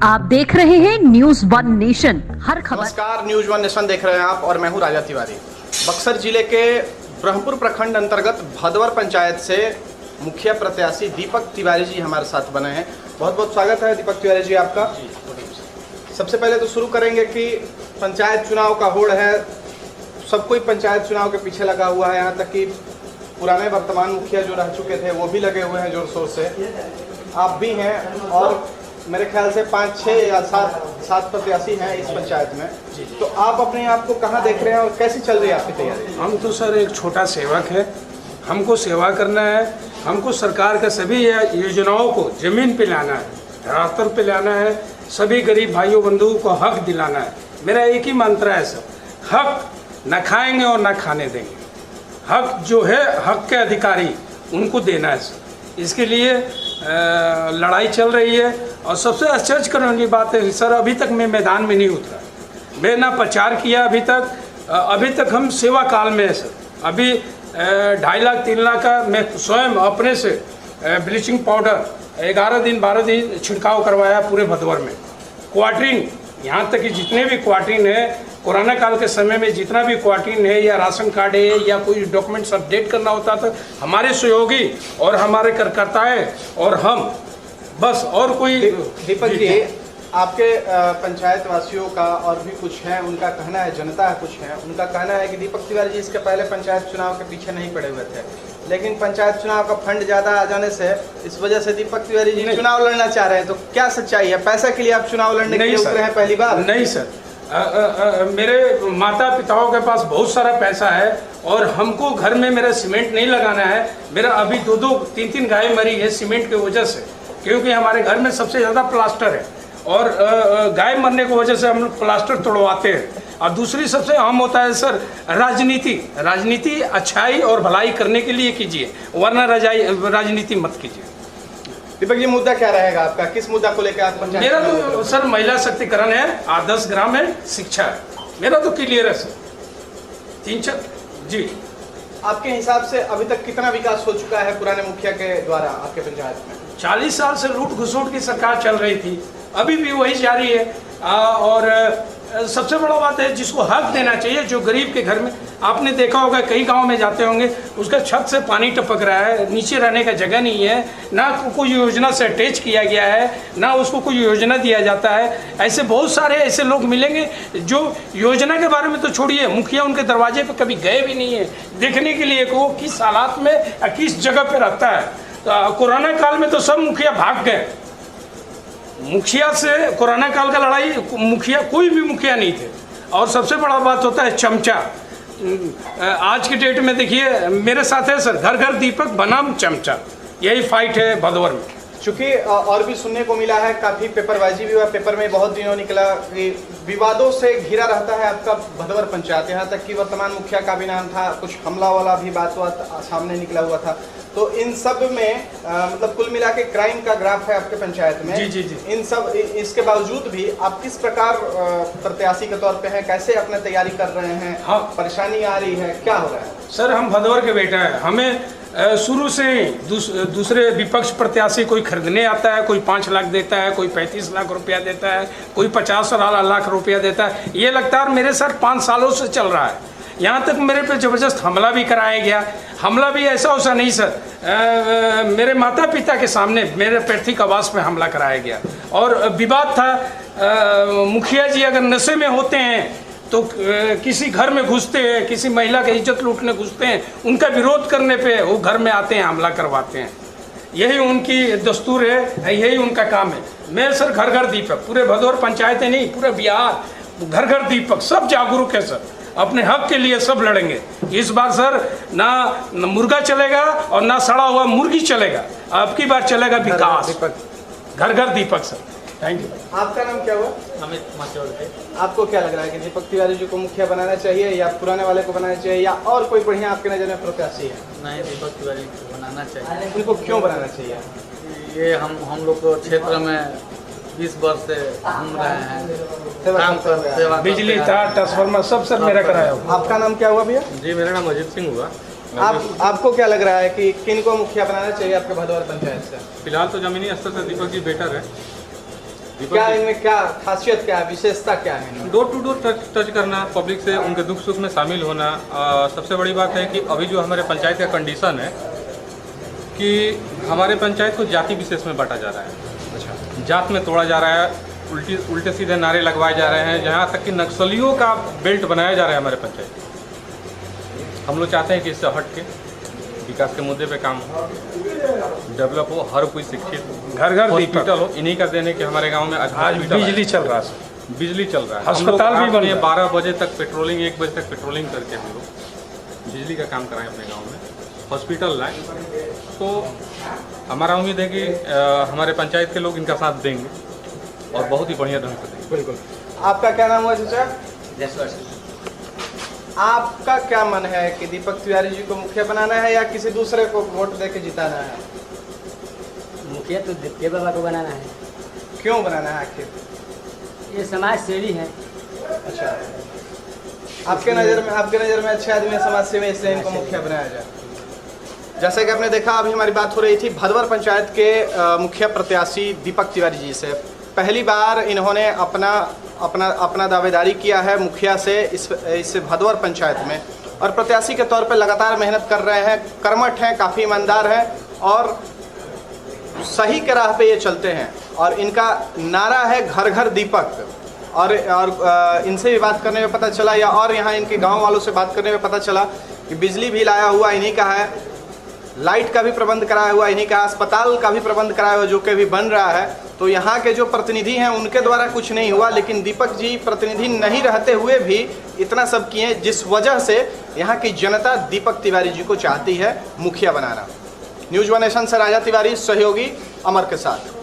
आप देख रहे हैं न्यूज वन नेशन, हर खबर। नमस्कार, न्यूज वन नेशन देख रहे हैं आप और मैं हूं राजा तिवारी। बक्सर जिले के ब्रह्मपुर प्रखंड अंतर्गत भदवर पंचायत से मुखिया प्रत्याशी दीपक तिवारी जी हमारे साथ बने हैं। बहुत बहुत स्वागत है दीपक तिवारी जी आपका। सबसे पहले तो शुरू करेंगे कि पंचायत चुनाव का होड़ है, सब कोई पंचायत चुनाव के पीछे लगा हुआ है। यहाँ तक कि पुराने वर्तमान मुखिया जो रह चुके थे वो भी लगे हुए हैं जोर शोर से, आप भी हैं और मेरे ख्याल से 5, 6 या 7 प्रत्याशी हैं इस पंचायत में। तो आप अपने आप को कहाँ देख रहे हैं और कैसी चल रही है आपकी तैयारी? हम तो सर एक छोटा सेवक है, हमको सेवा करना है, हमको सरकार के सभी योजनाओं को ज़मीन पे लाना है, धरातल पे लाना है, सभी गरीब भाइयों बंधुओं को हक दिलाना है। मेरा एक ही मंत्र है सर, हक न खाएंगे और न खाने देंगे। हक जो है, हक के अधिकारी उनको देना है सर। इसके लिए लड़ाई चल रही है और सबसे आश्चर्य करने वाली बात है सर, अभी तक मैं मैदान में नहीं उतरा, मैं ना प्रचार किया अभी तक हम सेवा काल में है सर। अभी 2.5 लाख 3 लाख का मैं स्वयं अपने से ब्लीचिंग पाउडर 11 दिन 12 दिन छिड़काव करवाया पूरे भदवर में। क्वार्टरिंग, यहाँ तक कि जितने भी क्वार्टरिंग है, कोरोना काल के समय में जितना भी क्वार्टरिंग है या राशन कार्ड है या कोई डॉक्यूमेंट्स अपडेट करना होता था, हमारे सहयोगी और हमारे कार्यकर्ता है और हम बस, और कोई। दीपक जी, आपके पंचायत वासियों का और भी कुछ है, उनका कहना है, जनता है कुछ है, उनका कहना है कि दीपक तिवारी जी इसके पहले पंचायत चुनाव के पीछे नहीं पड़े हुए थे, लेकिन पंचायत चुनाव का फंड ज़्यादा आ जाने से इस वजह से दीपक तिवारी जी चुनाव लड़ना चाह रहे हैं। तो क्या सच्चाई है? पैसा के लिए आप चुनाव लड़ने के लिए उतरे हैं पहली बार? नहीं सर, मेरे माता पिताओं के पास बहुत सारा पैसा है और हमको घर में मेरा सीमेंट नहीं लगाना है। मेरा अभी 2-2 3-3 गाय मरी है सीमेंट की वजह से, क्योंकि हमारे घर में सबसे ज़्यादा प्लास्टर है और गाय मरने की वजह से हम लोग प्लास्टर तोड़वाते हैं। और दूसरी सबसे अहम होता है सर राजनीति अच्छाई और भलाई करने के लिए कीजिए, वरना राजनीति मत कीजिए। दीपक जी, मुद्दा क्या रहेगा आपका? किस मुद्दा को लेकर आप पंचायत? मेरा तो सर महिला शक्तिकरण है, आदर्श ग्राम है, शिक्षा है, मेरा तो क्लियर है सर। 3-4 जी। आपके हिसाब से अभी तक कितना विकास हो चुका है पुराने मुखिया के द्वारा आपके पंचायत में? 40 साल से लूट घुसूट की सरकार चल रही थी, अभी भी वही जारी है। और सबसे बड़ा बात है, जिसको हक देना चाहिए, जो गरीब के घर में, आपने देखा होगा कई गांव में जाते होंगे, उसका छत से पानी टपक रहा है, नीचे रहने का जगह नहीं है, ना कोई योजना से अटैच किया गया है, ना उसको कोई योजना दिया जाता है। ऐसे बहुत सारे ऐसे लोग मिलेंगे जो योजना के बारे में तो छोड़िए, मुखिया उनके दरवाजे पर कभी गए भी नहीं है देखने के लिए कि वो किस हालात में किस जगह पर रहता है। तो कोरोना काल में तो सब मुखिया भाग गए, मुखिया से कोरोना काल का लड़ाई मुखिया, कोई भी मुखिया नहीं थे। और सबसे बड़ा बात होता है चमचा। आज की डेट में देखिए, मेरे साथ है सर, घर घर दीपक बनाम चमचा, यही फाइट है भदवर में। चूँकि और भी सुनने को मिला है, काफ़ी पेपरबाजी भी हुआ, पेपर में बहुत दिनों निकला कि विवादों से घिरा रहता है आपका भदवर पंचायत। यहाँ तक कि वर्तमान मुखिया का भी नाम था, कुछ हमला वाला भी बात सामने निकला हुआ था। तो इन सब में मतलब कुल मिला के क्राइम का ग्राफ है आपके पंचायत में। जी। इसके बावजूद भी आप किस प्रकार प्रत्याशी के तौर पे हैं, कैसे अपने तैयारी कर रहे हैं? हाँ, परेशानी आ रही है, क्या हो रहा है? सर, हम भदवर के बेटा है, हमें शुरू से दूसरे विपक्ष प्रत्याशी कोई खरीदने आता है, कोई 5 लाख देता है, कोई 35 लाख रुपया देता है, कोई 50 लाख रुपया देता है। ये लगातार मेरे सर 5 सालों से चल रहा है। यहाँ तक मेरे पे ज़बरदस्त हमला भी कराया गया। हमला भी ऐसा वैसा नहीं सर, मेरे माता पिता के सामने मेरे पैतृक आवास पे हमला कराया गया और विवाद था। मुखिया जी अगर नशे में होते हैं तो किसी घर में घुसते हैं, किसी महिला की इज्जत लूटने घुसते हैं, उनका विरोध करने पे वो घर में आते हैं, हमला करवाते हैं। यही उनकी दस्तूर है, यही उनका काम है। मैं सर घर घर दीपक, पूरे भदौर पंचायत नहीं, पूरे बिहार घर घर दीपक, सब जागरूक है सर, अपने हक के लिए सब लड़ेंगे। इस बार सर ना मुर्गा चलेगा और ना सड़ा हुआ मुर्गी चलेगा, अब की बार चलेगा विकास। घर घर दीपक सर। Thank you. आपका नाम क्या हुआ? अमित माचौड़ है। आपको क्या लग रहा है कि दीपक तिवारी जी को मुखिया बनाना चाहिए या पुराने वाले को बनाना चाहिए या और कोई बढ़िया आपके नज़र में प्रत्याशी है? नहीं, दीपक तिवारी को बनाना चाहिए। उनको क्यों बनाना चाहिए? ये हम लोग को क्षेत्र में 20 वर्ष से घूम रहे हैं, काम कर सेवा, बिजली तार ट्रांसफार्मर सब सर मेरा कराया हुआ। आपका नाम क्या हुआ भैया? जी, मेरा नाम अजीत सिंह हुआ। आपको क्या लग रहा है कि किन को मुखिया बनाना चाहिए आपके भदौर पंचायत से? फिलहाल तो जमीनी स्तर से दीपक जी बेटर है, क्या इनमें क्या खासियत क्या है, विशेषता क्या है? डोर टू डोर टच करना, पब्लिक से उनके दुख सुख में शामिल होना। सबसे बड़ी बात है कि अभी जो हमारे पंचायत का कंडीशन है कि हमारे पंचायत को जाति विशेष में बांटा जा रहा है। अच्छा, जात में तोड़ा जा रहा है, उल्टे सीधे नारे लगवाए जा रहे हैं, जहाँ तक कि नक्सलियों का बेल्ट बनाया जा रहा है हमारे पंचायत। हम लोग चाहते हैं कि इससे हट के विकास के मुद्दे पे काम हो, डेवलप हो, हर कोई शिक्षित, घर घर हॉस्पिटल हो। इन्हीं का देने के हमारे गांव में आज बिजली चल रहा है, बिजली चल रहा है, अस्पताल भी बन रहा है। 12 बजे तक पेट्रोलिंग, 1 बजे तक पेट्रोलिंग करके हम लोग बिजली का काम कराएं अपने गांव में, हॉस्पिटल लाएं। तो हमारा उम्मीद है कि हमारे पंचायत के लोग इनका साथ देंगे और बहुत ही बढ़िया ढंग से देंगे। बिल्कुल। आपका क्या नाम हुआ चाचा? जसवर। आपका क्या मन है कि दीपक तिवारी जी को मुखिया बनाना है या किसी दूसरे को वोट देके जिताना है? मुखिया तो दीपक बाबा को बनाना है। क्यों बनाना है आखिर? ये समाज सेवी है। अच्छा, आपके नज़र में अच्छे आदमी समाज सेवी, इसलिए इनको मुखिया बनाया जाए। जैसे कि आपने देखा, अभी हमारी बात हो रही थी भदवर पंचायत के मुखिया प्रत्याशी दीपक तिवारी जी से। पहली बार इन्होंने अपना दावेदारी किया है मुखिया से इस भदवर पंचायत में, और प्रत्याशी के तौर पर लगातार मेहनत कर रहे हैं, कर्मठ हैं, काफ़ी ईमानदार हैं और सही के राह पे ये चलते हैं। और इनका नारा है घर घर दीपक। और इनसे भी बात करने में पता चला, या और यहाँ इनके गांव वालों से बात करने में पता चला कि बिजली भी लाया हुआ इन्हीं का है, लाइट का भी प्रबंध कराया हुआ इन्हीं का, अस्पताल का भी प्रबंध कराया हुआ जो कि भी बन रहा है। तो यहाँ के जो प्रतिनिधि हैं उनके द्वारा कुछ नहीं हुआ, लेकिन दीपक जी प्रतिनिधि नहीं रहते हुए भी इतना सब किए, जिस वजह से यहाँ की जनता दीपक तिवारी जी को चाहती है मुखिया बनाना। न्यूज़ वन नेशन से राजा तिवारी, सहयोगी अमर के साथ।